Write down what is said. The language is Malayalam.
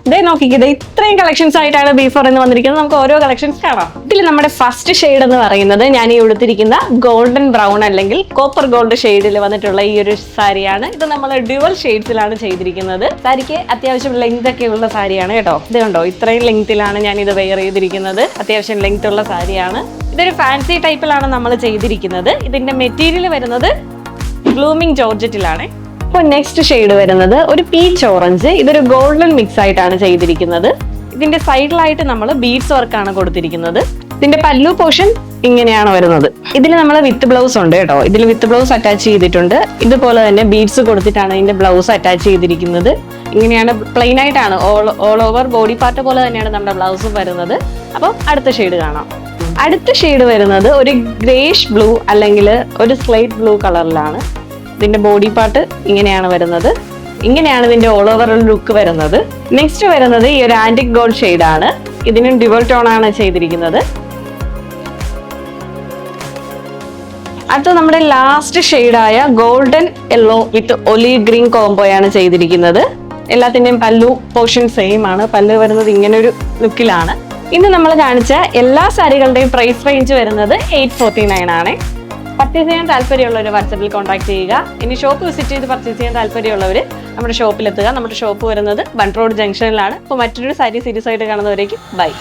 ഇതേ നോക്കിക്കത് ഇത്രയും കളക്ഷൻസ് ആയിട്ടാണ് B4 എന്ന് വന്നിരിക്കുന്നത്. നമുക്ക് ഓരോ കളക്ഷൻസ് കാണാം. ഇതിൽ നമ്മുടെ ഫസ്റ്റ് ഷെയ്ഡ് എന്ന് പറയുന്നത് ഞാൻ ഈ ഉടുത്തിരിക്കുന്ന ഗോൾഡൻ ബ്രൗൺ അല്ലെങ്കിൽ കോപ്പർ ഗോൾഡ് ഷെയ്ഡിൽ വന്നിട്ടുള്ള ഈ ഒരു സാരിയാണ്. ഇത് നമ്മൾ ഡ്യുവൽ ഷെയ്ഡ്സിലാണ് ചെയ്തിരിക്കുന്നത്. സാരിക്ക് അത്യാവശ്യം ലെങ്ത് ഒക്കെ ഉള്ള സാരിയാണ് കേട്ടോ. ഇത് കണ്ടോ, ഇത്രയും ലെങ്ത്തിലാണ് ഞാൻ ഇത് വെയർ ചെയ്തിരിക്കുന്നത്. അത്യാവശ്യം ലെങ്ത് ഉള്ള സാരിയാണ്. ഇതൊരു ഫാൻസി ടൈപ്പിലാണ് നമ്മൾ ചെയ്തിരിക്കുന്നത്. ഇതിന്റെ മെറ്റീരിയൽ വരുന്നത് ഗ്ലൂമിങ് ജോർജറ്റിലാണ്. അപ്പോൾ നെക്സ്റ്റ് ഷെയ്ഡ് വരുന്നത് ഒരു പീച്ച് ഓറഞ്ച്. ഇതൊരു ഗോൾഡൻ മിക്സ് ആയിട്ടാണ് ചെയ്തിരിക്കുന്നത്. ഇതിന്റെ സൈഡിലായിട്ട് നമ്മൾ ബീഡ്സ് വർക്കാണ് കൊടുത്തിരിക്കുന്നത്. ഇതിന്റെ പല്ലു പോർഷൻ ഇങ്ങനെയാണ് വരുന്നത്. ഇതിൽ നമ്മൾ വിത്ത് ബ്ലൗസ് ഉണ്ട് കേട്ടോ. ഇതിൽ വിത്ത് ബ്ലൗസ് അറ്റാച്ച് ചെയ്തിട്ടുണ്ട്. ഇതുപോലെ തന്നെ ബീഡ്സ് കൊടുത്തിട്ടാണ് ഇതിന്റെ ബ്ലൗസ് അറ്റാച്ച് ചെയ്തിരിക്കുന്നത്. ഇങ്ങനെയാണ് പ്ലെയിൻ ആയിട്ടാണ് ഓൾ ഓവർ ബോഡി പാർട്ട് പോലെ തന്നെയാണ് നമ്മുടെ ബ്ലൗസും വരുന്നത്. അപ്പോൾ അടുത്ത ഷെയ്ഡ് കാണാം. അടുത്ത ഷെയ്ഡ് വരുന്നത് ഒരു ഗ്രേഷ് ബ്ലൂ അല്ലെങ്കിൽ ഒരു സ്ലേറ്റ് ബ്ലൂ കളറിലാണ്. ഇതിന്റെ ബോഡി പാർട്ട് ഇങ്ങനെയാണ് വരുന്നത്. ഇങ്ങനെയാണ് ഇതിന്റെ ഓൾ ഓവർ ലുക്ക് വരുന്നത്. നെക്സ്റ്റ് വരുന്നത് ഈ ഒരു ആന്റിക് ഗോൾഡ് ഷെയ്ഡ് ആണ്. ഇതിനും ഡ്യുവൽ ടോൺ ആണ് ചെയ്തിരിക്കുന്നത്. അടുത്ത നമ്മുടെ ലാസ്റ്റ് ഷെയ്ഡായ golden yellow with olive green കോംബോയാണ് ചെയ്തിരിക്കുന്നത്. എല്ലാത്തിന്റെയും പല്ലു പോർഷൻ സെയിം ആണ്. പല്ലു വരുന്നത് ഇങ്ങനെ ഒരു ലുക്കിലാണ്. ഇന്ന് നമ്മൾ കാണിച്ച എല്ലാ സാരികളുടെയും പ്രൈസ് റേഞ്ച് വരുന്നത് 849 ആണ്. പർച്ചേസ് ചെയ്യാൻ താല്പര്യമുള്ളവർ വാട്സാപ്പിൽ കോൺടാക്ട് ചെയ്യുക. ഇനി ഷോപ്പ് വിസിറ്റ് ചെയ്ത് പർച്ചേസ് ചെയ്യാൻ താല്പര്യമുള്ളവർ നമ്മുടെ ഷോപ്പിലെത്തുക. നമ്മുടെ ഷോപ്പ് വരുന്നത് ബൺ റോഡ് ജംഗ്ഷനിലാണ്. അപ്പോൾ മറ്റൊരു സാരി സീരീസ് ആയിട്ട് കാണുന്നവരേക്കും ബൈ.